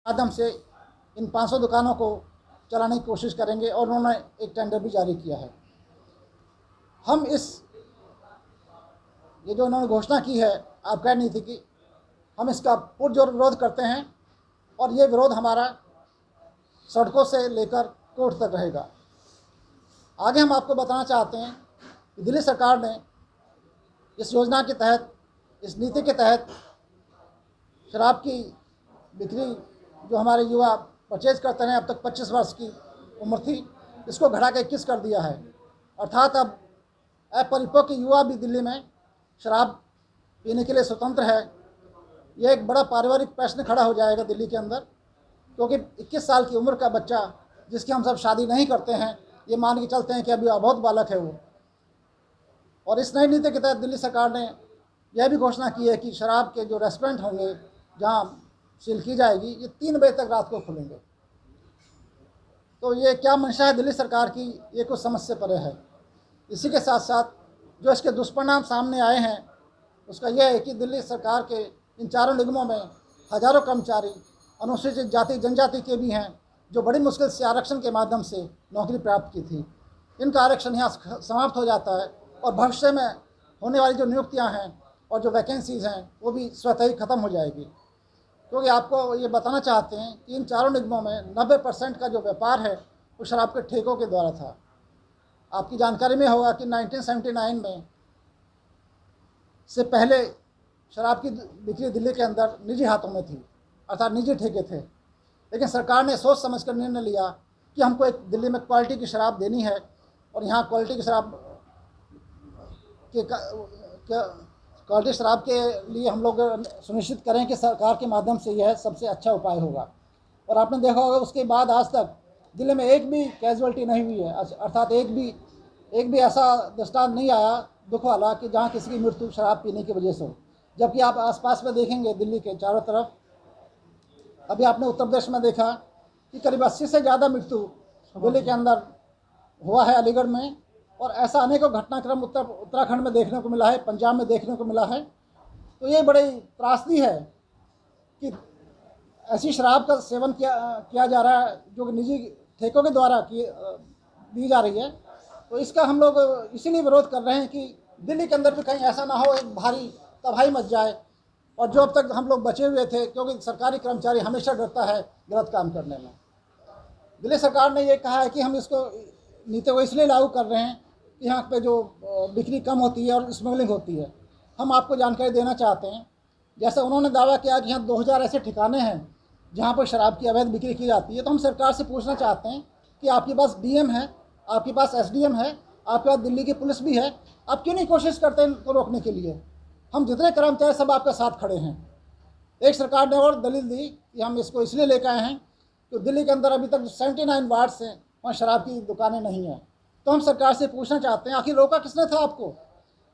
माध्यम से इन 500 दुकानों को चलाने की कोशिश करेंगे और उन्होंने एक टेंडर भी जारी किया है। हम ये जो उन्होंने घोषणा की है आबकारी नीति की, हम इसका पुरजोर विरोध करते हैं और ये विरोध हमारा सड़कों से लेकर कोर्ट तक रहेगा। आगे हम आपको बताना चाहते हैं कि दिल्ली सरकार ने इस योजना के तहत, इस नीति के तहत शराब की बिक्री जो हमारे युवा परचेज करते हैं, अब तक 25 वर्ष की उम्र थी, इसको घटा के 21 कर दिया है। अर्थात अब अपरिपक्व युवा भी दिल्ली में शराब पीने के लिए स्वतंत्र है। ये एक बड़ा पारिवारिक प्रश्न खड़ा हो जाएगा दिल्ली के अंदर, क्योंकि 21 साल की उम्र का बच्चा जिसकी हम सब शादी नहीं करते हैं, ये मान के चलते हैं कि अभी अबोध बालक है वो। और इस नई नीति के तहत दिल्ली सरकार ने यह भी घोषणा की है कि शराब के जो रेस्टोरेंट होंगे जहाँ सील की जाएगी, ये 3 बजे तक रात को खुलेंगे। तो ये क्या मंशा है दिल्ली सरकार की, ये कुछ समझ से परे है। इसी के साथ साथ जो इसके दुष्परिणाम सामने आए हैं उसका यह है कि दिल्ली सरकार के इन चारों निगमों में हजारों कर्मचारी अनुसूचित जाति जनजाति के भी हैं, जो बड़ी मुश्किल से आरक्षण के माध्यम से नौकरी प्राप्त की थी। इनका आरक्षण यहाँ समाप्त हो जाता है और भविष्य में होने वाली जो नियुक्तियाँ हैं और जो वैकेंसीज़ हैं वो भी स्वतः ही ख़त्म हो जाएगी। क्योंकि आपको ये बताना चाहते हैं कि इन चारों निगमों में 90% का जो व्यापार है वो शराब के ठेकों के द्वारा था। आपकी जानकारी में होगा कि 1979 में से पहले शराब की बिक्री दिल्ली के अंदर निजी हाथों में थी, अर्थात निजी ठेके थे। लेकिन सरकार ने सोच समझ कर निर्णय लिया कि हमको एक दिल्ली में क्वालिटी की शराब देनी है और यहाँ क्वालिटी की शराब क्वालिटी शराब के लिए हम लोग सुनिश्चित करें कि सरकार के माध्यम से यह सबसे अच्छा उपाय होगा। और आपने देखा होगा उसके बाद आज तक दिल्ली में एक भी कैजुअल्टी नहीं हुई है, अर्थात एक भी ऐसा दृष्टांत नहीं आया दुख वाला कि जहाँ किसी की मृत्यु शराब पीने की वजह से हो। जबकि आप आसपास में देखेंगे दिल्ली के चारों तरफ, अभी आपने उत्तर प्रदेश में देखा कि करीब 80 से ज़्यादा मृत्यु दिल्ली के अंदर हुआ है, अलीगढ़ में। और ऐसा अनेकों घटनाक्रम उत्तराखंड में देखने को मिला है, पंजाब में देखने को मिला है। तो ये बड़ी त्रासदी है कि ऐसी शराब का सेवन किया जा रहा है जो निजी ठेकों के द्वारा दी जा रही है। तो इसका हम लोग इसीलिए विरोध कर रहे हैं कि दिल्ली के अंदर भी कहीं ऐसा ना हो, एक भारी तबाही मच जाए। और जो अब तक हम लोग बचे हुए थे, क्योंकि सरकारी कर्मचारी हमेशा डरता है गलत काम करने में। दिल्ली सरकार ने ये कहा है कि हम इसको नीति को इसलिए लागू कर रहे हैं कि यहाँ पे जो बिक्री कम होती है और स्मगलिंग होती है। हम आपको जानकारी देना चाहते हैं, जैसे उन्होंने दावा किया कि यहाँ 2000 ऐसे ठिकाने हैं जहाँ पर शराब की अवैध बिक्री की जाती है। तो हम सरकार से पूछना चाहते हैं कि आपके पास डीएम है, आपके पास एसडीएम है, आपके पास दिल्ली की पुलिस भी है, आप क्यों नहीं कोशिश करते इनको रोकने के लिए? हम जितने कर्मचारी सब आपके साथ खड़े हैं। एक सरकार ने और दलील दी कि हम इसको इसलिए लेकर आए हैं कि दिल्ली के अंदर अभी तक 79 वार्ड्स हैं, वहाँ शराब की दुकानें नहीं हैं। तो हम सरकार से पूछना चाहते हैं, आखिर रोका किसने था आपको?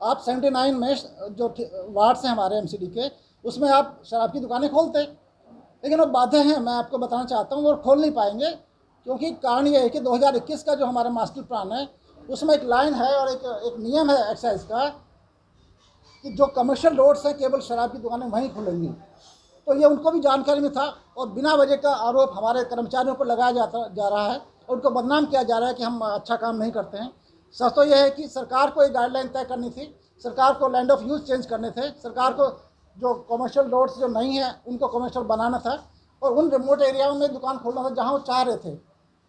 आप 79 में जो वार्ड्स हैं हमारे एमसीडी के, उसमें आप शराब की दुकानें खोलते, लेकिन वो बाध्य हैं, मैं आपको बताना चाहता हूँ, वो खोल नहीं पाएंगे। क्योंकि कारण ये है कि 2021 का जो हमारा मास्टर प्लान है उसमें एक लाइन है और एक नियम है एक्साइज का कि जो कमर्शियल रोड्स हैं केवल शराब की दुकानें वहीं खुलेंगी। तो ये उनको भी जानकारी में था और बिना वजह का आरोप हमारे कर्मचारियों पर लगाया जा रहा है और उनको बदनाम किया जा रहा है कि हम अच्छा काम नहीं करते हैं। सच तो यह है कि सरकार को एक गाइडलाइन तय करनी थी, सरकार को लैंड ऑफ यूज चेंज करने थे, सरकार को जो कमर्शियल रोड्स जो नहीं हैं उनको कमर्शियल बनाना था और उन रिमोट एरियाओं में दुकान खोलना था जहाँ वो चाह रहे थे।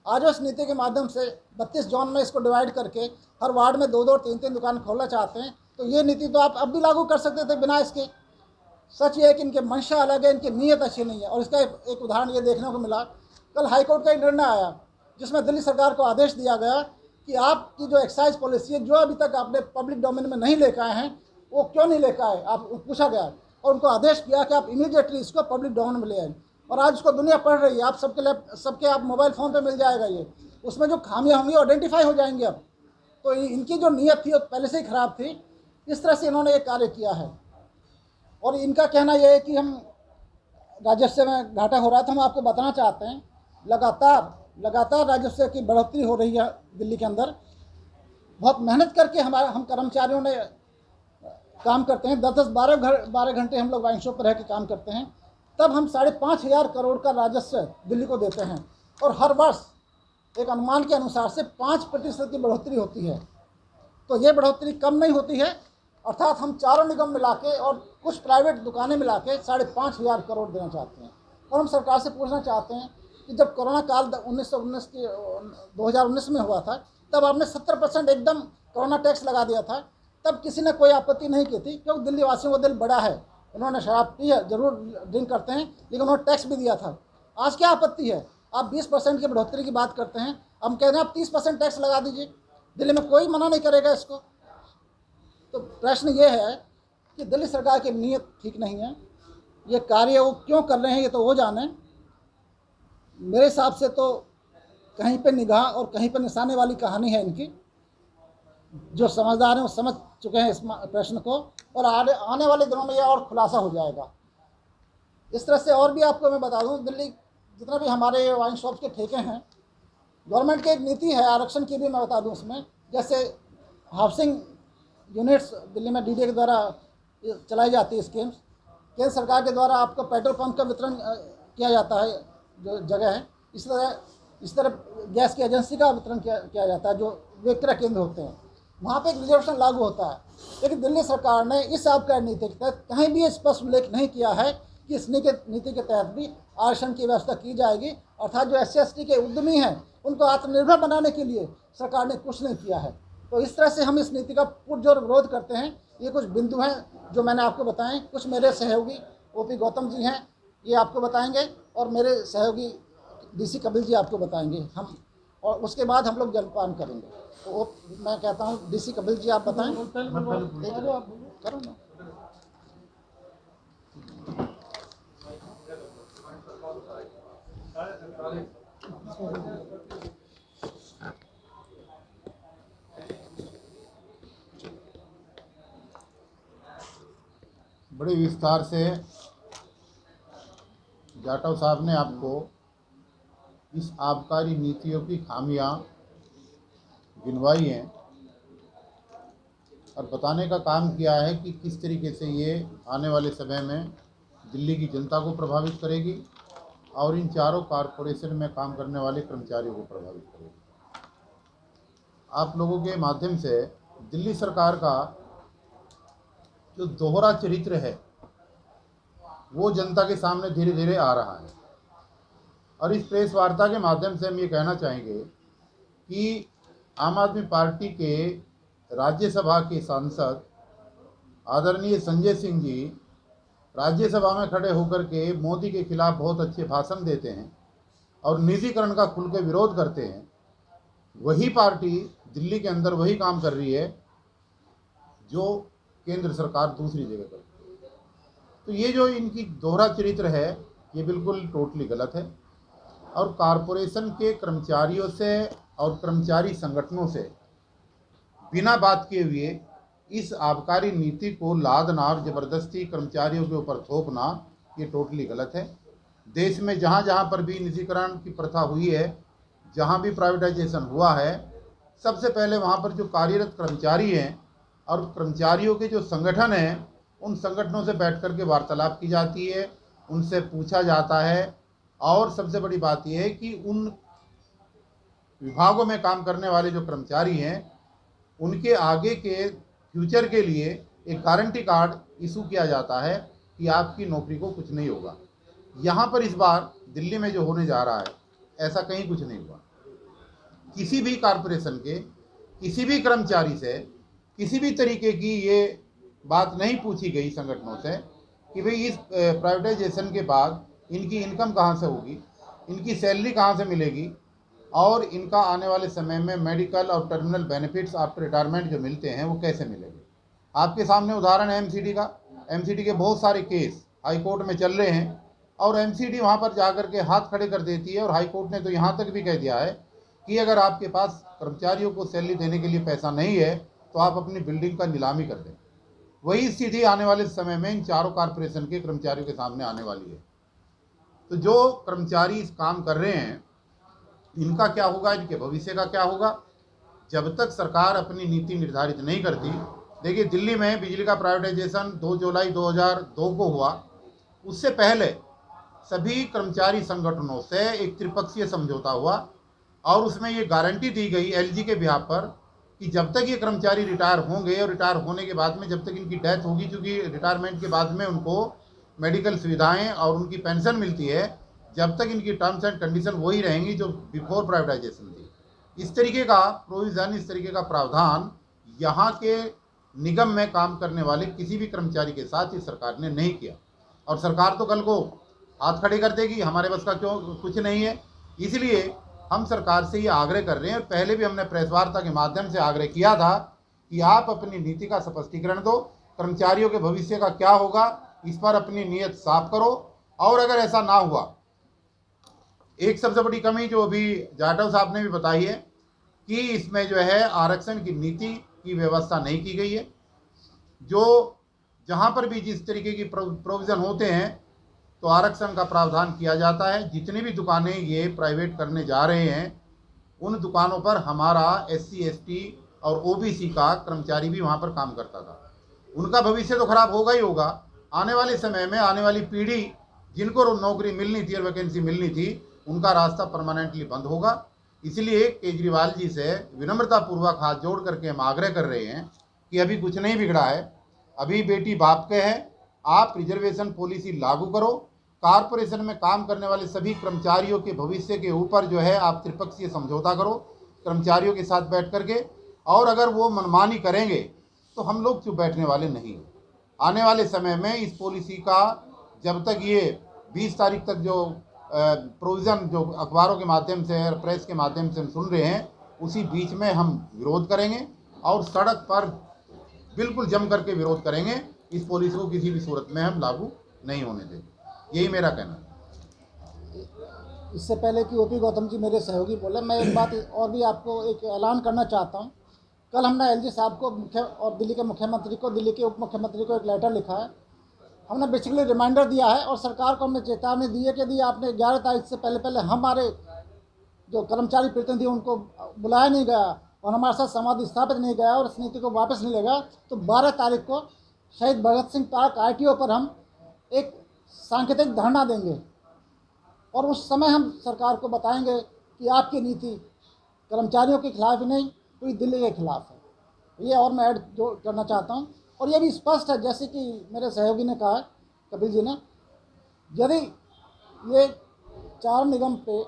आज इस नीति के माध्यम से 32 जोन में इसको डिवाइड करके हर वार्ड में 2-2 और 3-3 दुकान खोलना चाहते हैं। तो ये नीति तो आप अब भी लागू कर सकते थे बिना इसके। सच ये है कि इनके मंशा अलग है, इनकी नीयत अच्छी नहीं है। और इसका एक उदाहरण ये देखने को मिला, कल हाईकोर्ट का एक निर्णय आया जिसमें दिल्ली सरकार को आदेश दिया गया कि आपकी जो एक्साइज पॉलिसी है, जो अभी तक आपने पब्लिक डोमेन में नहीं लेकर आए हैं, वो क्यों नहीं लेकर आए, आप पूछा गया और उनको आदेश किया कि आप इमीडिएटली इसको पब्लिक डोमेन में ले आए। और आज उसको दुनिया पढ़ रही है, आप सबके आप मोबाइल फ़ोन पे मिल जाएगा ये, उसमें जो खामियां होंगी आइडेंटिफाई हो जाएंगी अब। तो इनकी जो नीयत थी वो पहले से ही ख़राब थी, इस तरह से इन्होंने ये कार्य किया है। और इनका कहना यह है कि हम राजस्व में घाटा हो रहा है। तो हम आपको बताना चाहते हैं लगातार राजस्व की बढ़ोतरी हो रही है दिल्ली के अंदर। बहुत मेहनत करके हम कर्मचारियों ने काम करते हैं, 10-10, 12 घंटे हम लोग वाइन शॉप पर रह के काम करते हैं। तब हम 5,500 करोड़ का राजस्व दिल्ली को देते हैं, और हर वर्ष एक अनुमान के अनुसार से 5% की बढ़ोतरी होती है। तो ये बढ़ोतरी कम नहीं होती है, अर्थात हम चारों निगम मिला के और कुछ प्राइवेट दुकानें मिला के 5,500 करोड़ देना चाहते हैं। और हम सरकार से पूछना चाहते हैं कि जब कोरोना काल 2019 में हुआ था, तब आपने 70% एकदम कोरोना टैक्स लगा दिया था, तब किसी ने कोई आपत्ति नहीं की थी, क्योंकि दिल्ली वासियों का दिल बड़ा है, उन्होंने शराब पी है, जरूर ड्रिंक करते हैं, लेकिन उन्होंने टैक्स भी दिया था। आज क्या आपत्ति है? आप 20% की बढ़ोतरी की बात करते हैं, हम कह रहे हैं आप 30% टैक्स लगा दीजिए, दिल्ली में कोई मना नहीं करेगा इसको। तो प्रश्न ये है कि दिल्ली सरकार की नीयत ठीक नहीं है, ये कार्य वो क्यों कर रहे हैं ये तो वो जाने। मेरे हिसाब से तो कहीं पे निगाह और कहीं पे निशाने वाली कहानी है इनकी। जो समझदार हैं वो समझ चुके हैं इस प्रश्न को, और आने वाले दिनों में यह और खुलासा हो जाएगा। इस तरह से और भी आपको मैं बता दूं, दिल्ली जितने भी हमारे वाइन शॉप्स के ठेके हैं, गवर्नमेंट की एक नीति है आरक्षण की भी मैं बता दूं उसमें। जैसे हाउसिंग यूनिट्स दिल्ली में डीडीए के द्वारा चलाई जाती है स्कीम्स, केंद्र सरकार के द्वारा आपको पेट्रोल पंप का वितरण किया जाता है जो जगह है, इस तरह गैस की एजेंसी का वितरण किया जाता है जो विक्रय केंद्र होते हैं, वहाँ पे एक रिजर्वेशन लागू होता है। लेकिन दिल्ली सरकार ने इस आबकारी नीति के तहत कहीं भी स्पष्ट उल्लेख नहीं किया है कि इस नीति के तहत भी आरक्षण की व्यवस्था की जाएगी, अर्थात जो SC/ST के उद्यमी हैं उनको आत्मनिर्भर बनाने के लिए सरकार ने कुछ नहीं किया है। तो इस तरह से हम इस नीति का पुरजोर विरोध करते हैं। ये कुछ बिंदु हैं जो मैंने आपको बताएं। कुछ मेरे सहयोगी OP गौतम जी हैं, ये आपको बताएंगे, और मेरे सहयोगी DC कपिल जी आपको बताएंगे हम, और उसके बाद हम लोग जलपान करेंगे। तो मैं कहता हूँ DC कपिल जी आप बताएं। करो ना। बड़े विस्तार से जाटव साहब ने आपको इस आबकारी नीतियों की खामियां गिनवाई हैं और बताने का काम किया है कि किस तरीके से ये आने वाले समय में दिल्ली की जनता को प्रभावित करेगी और इन चारों कॉरपोरेशन में काम करने वाले कर्मचारियों को प्रभावित करेगी। आप लोगों के माध्यम से दिल्ली सरकार का जो दोहरा चरित्र है वो जनता के सामने धीरे धीरे आ रहा है, और इस प्रेस वार्ता के माध्यम से हम ये कहना चाहेंगे कि आम आदमी पार्टी के राज्यसभा के सांसद आदरणीय संजय सिंह जी राज्यसभा में खड़े होकर के मोदी के खिलाफ बहुत अच्छे भाषण देते हैं और निजीकरण का खुल के विरोध करते हैं। वही पार्टी दिल्ली के अंदर वही काम कर रही है जो केंद्र सरकार दूसरी जगह करती है। तो ये जो इनकी दोहरा चरित्र है ये बिल्कुल टोटली गलत है, और कॉरपोरेशन के कर्मचारियों से और कर्मचारी संगठनों से बिना बात किए हुए इस आबकारी नीति को लादना और ज़बरदस्ती कर्मचारियों के ऊपर थोपना ये टोटली गलत है। देश में जहाँ जहाँ पर भी निजीकरण की प्रथा हुई है, जहाँ भी प्राइवेटाइजेशन हुआ है, सबसे पहले वहाँ पर जो कार्यरत कर्मचारी हैं और कर्मचारियों के जो संगठन हैं उन संगठनों से बैठ कर के वार्तालाप की जाती है, उनसे पूछा जाता है, और सबसे बड़ी बात यह है कि उन विभागों में काम करने वाले जो कर्मचारी हैं उनके आगे के फ्यूचर के लिए एक गारंटी कार्ड इशू किया जाता है कि आपकी नौकरी को कुछ नहीं होगा। यहाँ पर इस बार दिल्ली में जो होने जा रहा है ऐसा कहीं कुछ नहीं हुआ। किसी भी कॉरपोरेशन के किसी भी कर्मचारी से किसी भी तरीके की ये बात नहीं पूछी गई संगठनों से कि भाई इस प्राइवेटाइजेशन के बाद इनकी इनकम कहाँ से होगी, इनकी सैलरी कहाँ से मिलेगी, और इनका आने वाले समय में मेडिकल और टर्मिनल बेनिफिट्स आफ्टर रिटायरमेंट जो मिलते हैं वो कैसे मिलेंगे। आपके सामने उदाहरण है MCD का। MCD के बहुत सारे केस हाई कोर्ट में चल रहे हैं और MCD वहाँ पर जाकर के हाथ खड़े कर देती है, और हाई कोर्ट ने तो यहाँ तक भी कह दिया है कि अगर आपके पास कर्मचारियों को सैलरी देने के लिए पैसा नहीं है तो आप अपनी बिल्डिंग का नीलामी कर दें। वही स्थिति आने वाले समय में इन चारों कॉरपोरेशन के कर्मचारियों के सामने आने वाली है। तो जो कर्मचारी इस काम कर रहे हैं इनका क्या होगा, इनके भविष्य का क्या होगा, जब तक सरकार अपनी नीति निर्धारित नहीं करती। देखिए दिल्ली में बिजली का प्राइवेटाइजेशन 2 जुलाई 2002 को हुआ, उससे पहले सभी कर्मचारी संगठनों से एक त्रिपक्षीय समझौता हुआ और उसमें ये गारंटी दी गई एलजी के बिहाफ पर कि जब तक ये कर्मचारी रिटायर होंगे और रिटायर होने के बाद में जब तक इनकी डेथ होगी, क्योंकि रिटायरमेंट के बाद में उनको मेडिकल सुविधाएं और उनकी पेंशन मिलती है, जब तक इनकी टर्म्स एंड कंडीशन वही रहेंगी जो बिफोर प्राइवेटाइजेशन थी। इस तरीके का प्रोविज़न, इस तरीके का प्रावधान यहाँ के निगम में काम करने वाले किसी भी कर्मचारी के साथ इस सरकार ने नहीं किया। और सरकार तो कल को हाथ खड़े कर देगी, हमारे बस का क्यों कुछ नहीं है। इसलिए हम सरकार से ये आग्रह कर रहे हैं, और पहले भी हमने प्रेस वार्ता के माध्यम से आग्रह किया था कि आप अपनी नीति का स्पष्टीकरण दो, कर्मचारियों के भविष्य का क्या होगा इस पर अपनी नीयत साफ करो। और अगर ऐसा ना हुआ, एक सबसे बड़ी कमी जो अभी जाटव साहब ने भी बताई है कि इसमें जो है आरक्षण की नीति की व्यवस्था नहीं की गई है। जो जहाँ पर भी जिस तरीके की प्रोविज़न होते हैं तो आरक्षण का प्रावधान किया जाता है। जितनी भी दुकानें ये प्राइवेट करने जा रहे हैं उन दुकानों पर हमारा SC ST और OBC का कर्मचारी भी वहाँ पर काम करता था। उनका भविष्य तो खराब होगा ही होगा। आने वाले समय में आने वाली पीढ़ी जिनको नौकरी मिलनी थी और वैकेंसी मिलनी थी, उनका रास्ता परमानेंटली बंद होगा। इसलिए केजरीवाल जी से विनम्रतापूर्वक हाथ जोड़ करके हम आग्रह कर रहे हैं कि अभी कुछ नहीं बिगड़ा है, अभी बेटी बाप के है। आप रिजर्वेशन पॉलिसी लागू करो, कारपोरेशन में काम करने वाले सभी कर्मचारियों के भविष्य के ऊपर जो है आप त्रिपक्षीय समझौता करो कर्मचारियों के साथ बैठ करके। और अगर वो मनमानी करेंगे तो हम लोग चुप बैठने वाले नहीं। आने वाले समय में इस पॉलिसी का जब तक ये 20 तारीख तक जो प्रोविज़न जो अखबारों के माध्यम से और प्रेस के माध्यम से हम सुन रहे हैं, उसी बीच में हम विरोध करेंगे और सड़क पर बिल्कुल जम करके विरोध करेंगे। इस पॉलिसी को किसी भी सूरत में हम लागू नहीं होने देंगे, यही मेरा कहना है। इससे पहले कि OP गौतम जी मेरे सहयोगी बोले, मैं एक बात और भी आपको एक ऐलान करना चाहता हूँ। कल हमने LG साहब को और दिल्ली के मुख्यमंत्री को, दिल्ली के उप मुख्यमंत्री को एक लेटर लिखा है। हमने बेसिकली रिमाइंडर दिया है और सरकार को हमने चेतावनी दी है कि यदि आपने 11 तारीख से पहले हमारे जो कर्मचारी प्रतिनिधि उनको बुलाया नहीं गया और हमारे साथ संवाद स्थापित नहीं गया और इस नीति को वापस नहीं लेगा, तो 12 तारीख को शहीद भगत सिंह पार्क ITO पर हम एक सांकेतिक धरना देंगे और उस समय हम सरकार को बताएंगे कि आपकी नीति कर्मचारियों के खिलाफ ही नहीं, पूरी दिल्ली के खिलाफ है। ये और मैं ऐड जो करना चाहता हूँ। और ये भी स्पष्ट है, जैसे कि मेरे सहयोगी ने कहा, कपिल जी ने, यदि ये 4 निगम पे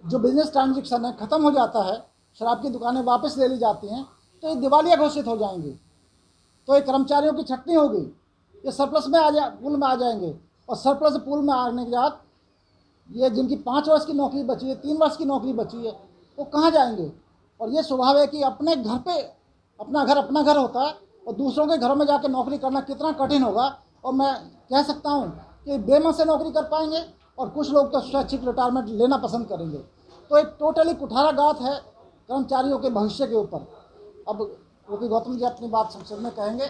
जो बिजनेस ट्रांजेक्शन है ख़त्म हो जाता है, शराब की दुकानें वापस ले ली जाती हैं, तो ये दिवालिया घोषित हो जाएंगी, तो ये कर्मचारियों की छटनी होगी, ये सरप्लस में पूल में आ जाएंगे। और सरप्लस पूल में आने के बाद ये जिनकी 5 वर्ष की नौकरी बची है, 3 वर्ष की नौकरी बची है, वो कहाँ जाएंगे। और ये स्वभाव है कि अपने घर पे अपना घर होता है और दूसरों के घरों में जाकर नौकरी करना कितना कठिन होगा। और मैं कह सकता हूँ कि बेमन से नौकरी कर पाएंगे और कुछ लोग तो स्वैच्छिक रिटायरमेंट लेना पसंद करेंगे। तो एक टोटली कुठाराघात है कर्मचारियों के भविष्य के ऊपर। अब OP गौतम जी अपनी बात संसद में कहेंगे।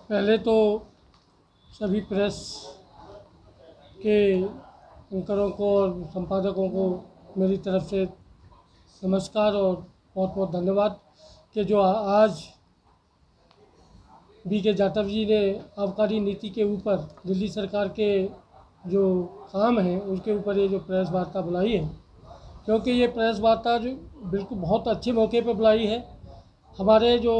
पहले तो सभी प्रेस के एंकरों को और संपादकों को मेरी तरफ से नमस्कार और बहुत बहुत धन्यवाद कि जो आज BK जाटव जी ने आबकारी नीति के ऊपर दिल्ली सरकार के जो काम हैं उसके ऊपर ये जो प्रेस वार्ता बुलाई है, क्योंकि ये प्रेस वार्ता जो बिल्कुल बहुत अच्छे मौके पर बुलाई है। हमारे जो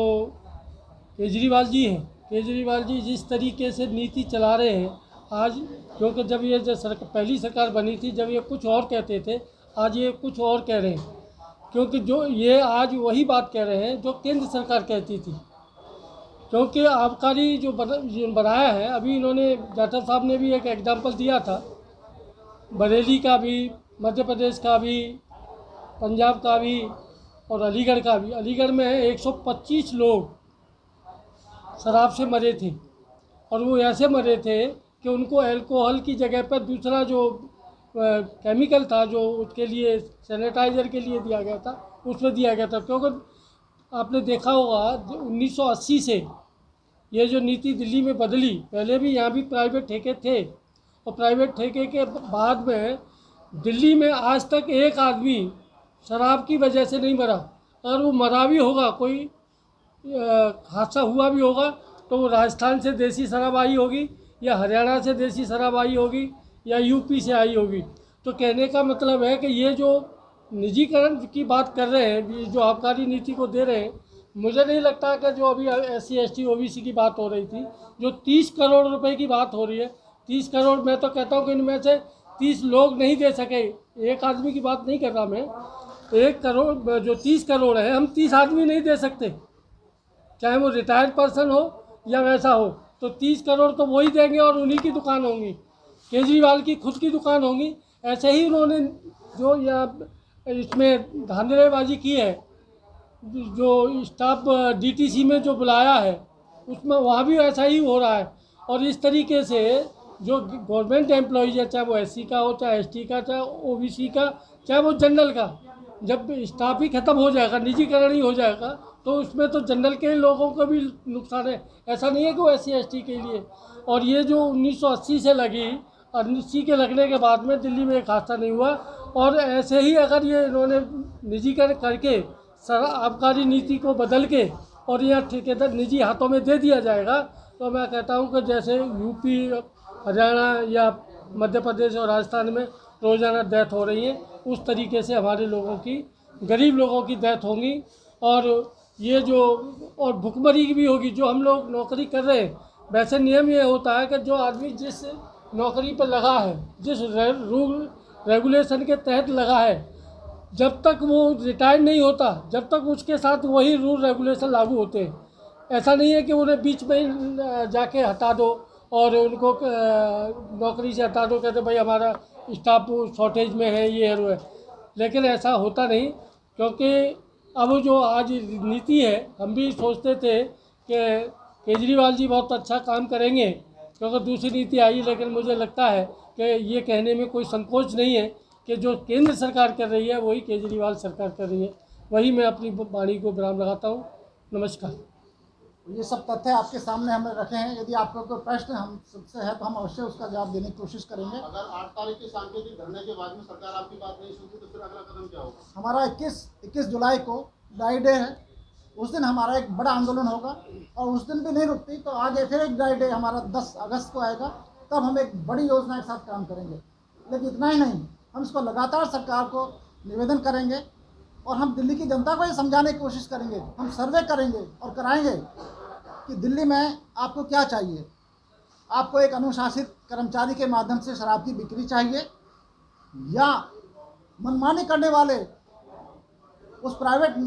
केजरीवाल जी हैं, केजरीवाल जी जिस तरीके से नीति चला रहे हैं आज, क्योंकि जब ये पहली सरकार बनी थी, जब ये कुछ और कहते थे, आज ये कुछ और कह रहे हैं। क्योंकि जो ये आज वही बात कह रहे हैं जो केंद्र सरकार कहती थी। क्योंकि आबकारी जो बनाया है, अभी इन्होंने जाटव साहब ने भी एक एग्जाम्पल दिया था, बरेली का भी, मध्य प्रदेश का भी, पंजाब का भी और अलीगढ़ का भी। अलीगढ़ में 125 लोग शराब से मरे थे और वो ऐसे मरे थे कि उनको अल्कोहल की जगह पर दूसरा जो केमिकल था जो उसके लिए सैनिटाइज़र के लिए दिया गया था, उसमें दिया गया था। क्योंकि आपने देखा होगा 1980 से ये जो नीति दिल्ली में बदली, पहले भी यहाँ भी प्राइवेट ठेके थे और प्राइवेट ठेके के बाद में दिल्ली में आज तक एक आदमी शराब की वजह से नहीं मरा। अगर वो मरा भी होगा, कोई हादसा हुआ भी होगा, तो वो राजस्थान से देसी शराब आई होगी या हरियाणा से देसी शराब आई होगी या यूपी से आई होगी। तो कहने का मतलब है कि ये जो निजीकरण की बात कर रहे हैं, ये जो आबकारी नीति को दे रहे हैं, मुझे नहीं लगता कि जो अभी SC ST OBC की बात हो रही थी, जो 30 करोड़ रुपए की बात हो रही है, 30 करोड़, मैं तो कहता हूँ कि इनमें से 30 लोग नहीं दे सके। एक आदमी की बात नहीं कर रहा मैं, 1 करोड़, जो 30 करोड़ है, हम 30 आदमी नहीं दे सकते, चाहे वो रिटायर्ड पर्सन हो या वैसा हो। तो 30 करोड़ तो वही देंगे और उन्हीं की दुकान होंगी, केजरीवाल की खुद की दुकान होंगी। ऐसे ही उन्होंने जो या इसमें धांधलेबाजी की है, जो स्टाफ DTC में जो बुलाया है, उसमें वहाँ भी ऐसा ही हो रहा है। और इस तरीके से जो गवर्नमेंट एम्प्लॉइज है, चाहे वो SC का हो, चाहे ST का, चाहे OBC का, चाहे वो जनरल का, जब स्टाफ ही ख़त्म हो जाएगा, निजीकरण ही हो जाएगा, तो उसमें तो जनरल के लोगों को भी नुकसान है। ऐसा नहीं है कि वो SC ST के लिए। और ये जो 1980 से लगी, 80 के लगने के बाद में दिल्ली में एक हादसा नहीं हुआ। और ऐसे ही अगर ये इन्होंने निजीकरण करके आबकारी नीति को बदल के और यह ठेकेदार निजी हाथों में दे दिया जाएगा, तो मैं कहता हूँ कि जैसे यूपी, हरियाणा या मध्य प्रदेश और राजस्थान में रोज़ाना डेथ हो रही है, उस तरीके से हमारे लोगों की, गरीब लोगों की डेथ होंगी। और ये जो और भुखमरी भी होगी। जो हम लोग नौकरी कर रहे हैं, वैसे नियम ये होता है कि जो आदमी जिस नौकरी पर लगा है, जिस रूल रेगुलेशन के तहत लगा है, जब तक वो रिटायर नहीं होता, जब तक उसके साथ वही रूल रेगुलेशन लागू होते हैं। ऐसा नहीं है कि उन्हें बीच में ही जाके हटा दो और उनको नौकरी से हटा दो, कहते भाई हमारा स्टाफ शॉर्टेज में है, ये है वो है। लेकिन ऐसा होता नहीं, क्योंकि अब जो आज नीति है, हम भी सोचते थे कि केजरीवाल जी बहुत अच्छा काम करेंगे क्योंकि दूसरी नीति आई, लेकिन मुझे लगता है कि ये कहने में कोई संकोच नहीं है कि जो केंद्र सरकार कर रही है वही केजरीवाल सरकार कर रही है। वही मैं अपनी वाणी को विराम लगाता हूँ। नमस्कार। ये सब तथ्य आपके सामने हमने रखे हैं। यदि आपका कोई प्रश्न हम सबसे है तो हम अवश्य उसका जवाब देने की कोशिश करेंगे। अगर 8 तारीख के सांकेतिक धरने के बाद में सरकार आपकी बात नहीं सुनती तो फिर अगला कदम क्या होगा? हमारा 21 जुलाई को ड्राई डे है, उस दिन हमारा एक बड़ा आंदोलन होगा। और उस दिन भी नहीं रुकती तो आगे फिर एक ड्राई डे हमारा 10 अगस्त को आएगा, तब हम एक बड़ी योजना के साथ काम करेंगे। लेकिन इतना ही नहीं, हम इसको लगातार सरकार को निवेदन करेंगे और हम दिल्ली की जनता को ये समझाने की कोशिश करेंगे। हम सर्वे करेंगे और कराएंगे कि दिल्ली में आपको क्या चाहिए। आपको एक अनुशासित कर्मचारी के माध्यम से शराब की बिक्री चाहिए या मनमानी करने वाले उस प्राइवेट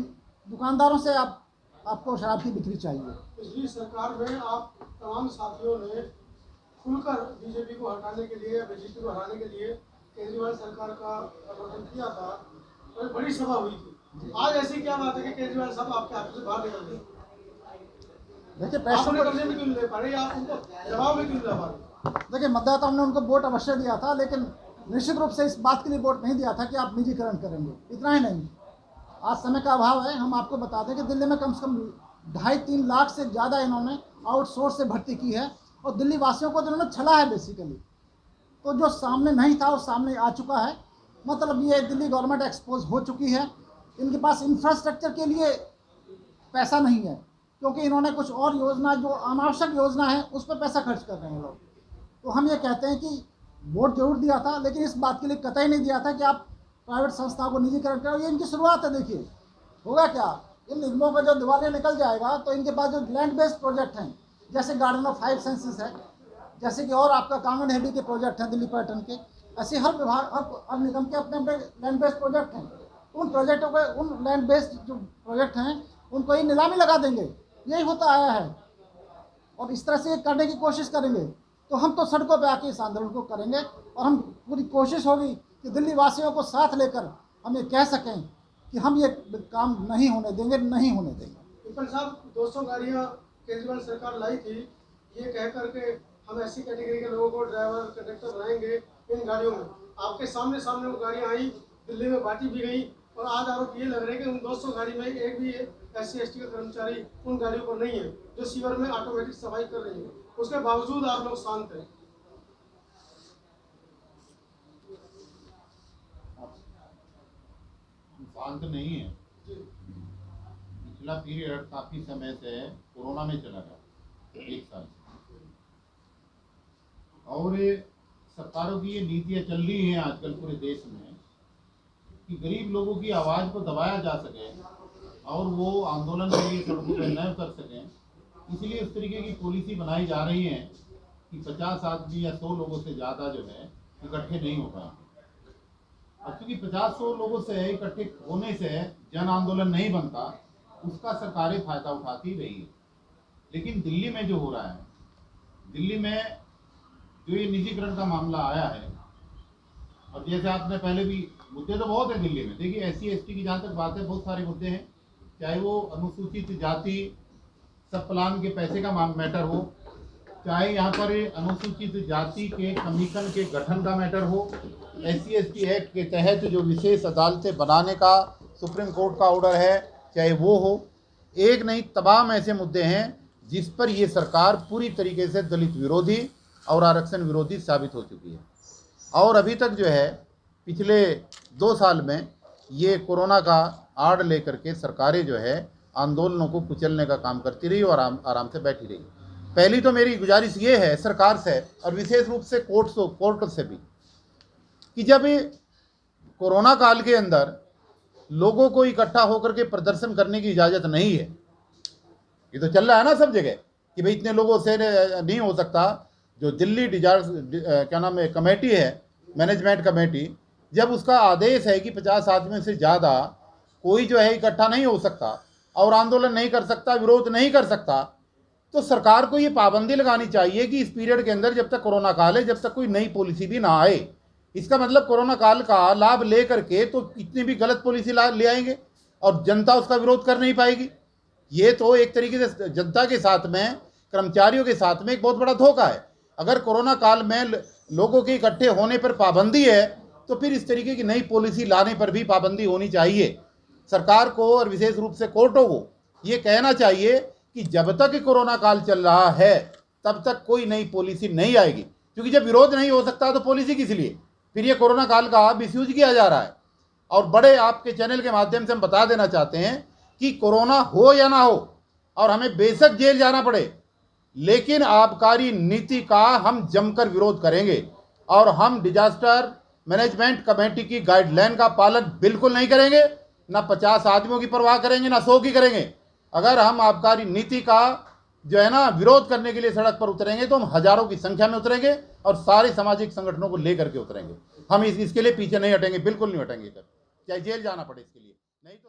दुकानदारों से आपको शराब की बिक्री चाहिए। पिछली सरकार में आप तमाम साथियों ने खुलकर बीजेपी को हटाने के लिए या बीजेपी को हराने के लिए केजरीवाल सरकार का समर्थन किया था और बड़ी सभा हुई थी। आज ऐसी क्या बात है कि केजरीवाल साहब आपके हाथों से बाहर निकल गए? देखिए कब्जे में क्यों ले पा रहे, आप उनको दबाव में क्यों ला पा रहे? देखिए, मतदाताओं ने उनको वोट अवश्य दिया था, लेकिन निश्चित रूप से इस बात के लिए वोट नहीं दिया था कि आप निजीकरण करेंगे। इतना ही नहीं, आज समय का अभाव है। हम आपको बता दें कि दिल्ली में कम से कम 2.5-3 लाख से ज़्यादा इन्होंने आउटसोर्स से भर्ती की है और दिल्ली वासियों को जिन्होंने छला है बेसिकली। तो जो सामने नहीं था वो सामने आ चुका है। मतलब ये दिल्ली गवर्नमेंट एक्सपोज हो चुकी है। इनके पास इंफ्रास्ट्रक्चर के लिए पैसा नहीं है, क्योंकि इन्होंने कुछ और योजना, जो अनावश्यक योजना है, उस पर पैसा खर्च कर रहे हैं लोग। तो हम ये कहते हैं कि वोट जरूर दिया था, लेकिन इस बात के लिए कतई नहीं दिया था कि आप प्राइवेट संस्थाओं को निजीकरण करो। ये इनकी शुरुआत है। देखिए होगा क्या, इन निगमों का जब दिवालिया निकल जाएगा तो इनके पास जो लैंड बेस्ड प्रोजेक्ट हैं, जैसे गार्डन ऑफ 5 सेंसेस है, जैसे कि और आपका कांगन हेडी के प्रोजेक्ट हैं दिल्ली पर्यटन के, ऐसे हर विभाग, हर निगम के अपने अपने लैंड बेस्ड प्रोजेक्ट हैं। उन प्रोजेक्टों को, उन लैंड बेस्ड जो प्रोजेक्ट हैं, उनको ही नीलामी लगा देंगे। यही होता आया है और इस तरह से करने की कोशिश करेंगे तो हम तो सड़कों पे आके इस आंदोलन को करेंगे और हम पूरी कोशिश होगी कि दिल्ली वासियों को साथ लेकर हम ये कह सकें कि हम ये काम नहीं होने देंगे, नहीं होने देंगे। पिपल साहब, 200 गाड़ियाँ केजरीवाल सरकार लाई थी, ये कह करके हम ऐसी कैटेगरी के लोगों को ड्राइवर कंडक्टर बनाएंगे इन गाड़ियों में। आपके सामने वो गाड़ियाँ आई, दिल्ली में बांटी भी गई और आज आरोप ये लग रहे हैं कि उन 200 गाड़ी में एक भी SC ST का कर्मचारी उन गाड़ियों पर नहीं है जो सीवर में ऑटोमेटिक सफाई कर रही है। उसके बावजूद आप लोग शांत हैं। शांत नहीं है। पिछला पीरियड काफ़ी समय से कोरोना में चला गया, 1 साल से। और सरकारों की ये नीतियाँ चल रही हैं आजकल पूरे देश में कि गरीब लोगों की आवाज़ को दबाया जा सके और वो आंदोलन के लिए सड़कों पर न उतर सकें, इसलिए उस तरीके की पॉलिसी बनाई जा रही है कि 50 आदमी या 100 लोगों से ज़्यादा जो है इकट्ठे नहीं हो पाए। अब चूँकि 50-100 लोगों से इकट्ठे होने से जन आंदोलन नहीं बनता, उसका सरकारें फ़ायदा उठाती रही है। लेकिन दिल्ली में जो हो रहा है, दिल्ली में जो ये निजीकरण का मामला आया है, और जैसे आपने पहले भी, मुद्दे तो बहुत हैं दिल्ली में। देखिए SC ST की जहाँ तक बात है, बहुत सारे मुद्दे हैं, चाहे वो अनुसूचित जाति सब प्लान के पैसे का मैटर हो, चाहे यहाँ पर अनुसूचित जाति के कमीशन के गठन का मैटर हो, SC ST एक्ट के तहत जो विशेष अदालतें बनाने का सुप्रीम कोर्ट का ऑर्डर है, चाहे वो हो, एक नहीं तमाम ऐसे मुद्दे हैं जिस पर ये सरकार पूरी तरीके से दलित विरोधी और आरक्षण विरोधी साबित हो चुकी है। और अभी तक जो है पिछले 2 साल में ये कोरोना का आड़ लेकर के सरकारें जो है आंदोलनों को कुचलने का काम करती रही और आराम से बैठी रही। पहली तो मेरी गुजारिश ये है सरकार से, और विशेष रूप से कोर्ट से भी, कि जब कोरोना काल के अंदर लोगों को इकट्ठा होकर के प्रदर्शन करने की इजाज़त नहीं है, ये तो चल रहा है ना सब जगह कि भाई इतने लोगों से नहीं हो सकता। जो दिल्ली क्या नाम है कमेटी है, मैनेजमेंट कमेटी, जब उसका आदेश है कि 50 आदमी से ज़्यादा कोई जो है इकट्ठा नहीं हो सकता और आंदोलन नहीं कर सकता, विरोध नहीं कर सकता, तो सरकार को ये पाबंदी लगानी चाहिए कि इस पीरियड के अंदर जब तक कोरोना काल है, जब तक कोई नई पॉलिसी भी ना आए। इसका मतलब कोरोना काल का लाभ ले करके तो कितनी भी गलत पॉलिसी ले आएंगे और जनता उसका विरोध कर नहीं पाएगी। ये तो एक तरीके से जनता के साथ में, कर्मचारियों के साथ में एक बहुत बड़ा धोखा है। अगर कोरोना काल में लोगों के इकट्ठे होने पर पाबंदी है, तो फिर इस तरीके की नई पॉलिसी लाने पर भी पाबंदी होनी चाहिए। सरकार को और विशेष रूप से कोर्टों को ये कहना चाहिए कि जब तक कोरोना काल चल रहा है तब तक कोई नई पॉलिसी नहीं आएगी, क्योंकि जब विरोध नहीं हो सकता तो पॉलिसी किस लिए? फिर ये कोरोना काल का मिसयूज किया जा रहा है। और बड़े आपके चैनल के माध्यम से हम बता देना चाहते हैं कि कोरोना हो या ना हो और हमें बेशक जेल जाना पड़े, लेकिन आबकारी नीति का हम जमकर विरोध करेंगे और हम डिजास्टर मैनेजमेंट कमेटी की गाइडलाइन का पालन बिल्कुल नहीं करेंगे। ना 50 आदमियों की परवाह करेंगे, ना 100 की करेंगे। अगर हम आबकारी नीति का जो है ना विरोध करने के लिए सड़क पर उतरेंगे तो हम हजारों की संख्या में उतरेंगे और सारे सामाजिक संगठनों को लेकर के उतरेंगे। हम इसके लिए पीछे नहीं हटेंगे, बिल्कुल नहीं हटेंगे, चाहे जेल जाना पड़े इसके लिए। नहीं तो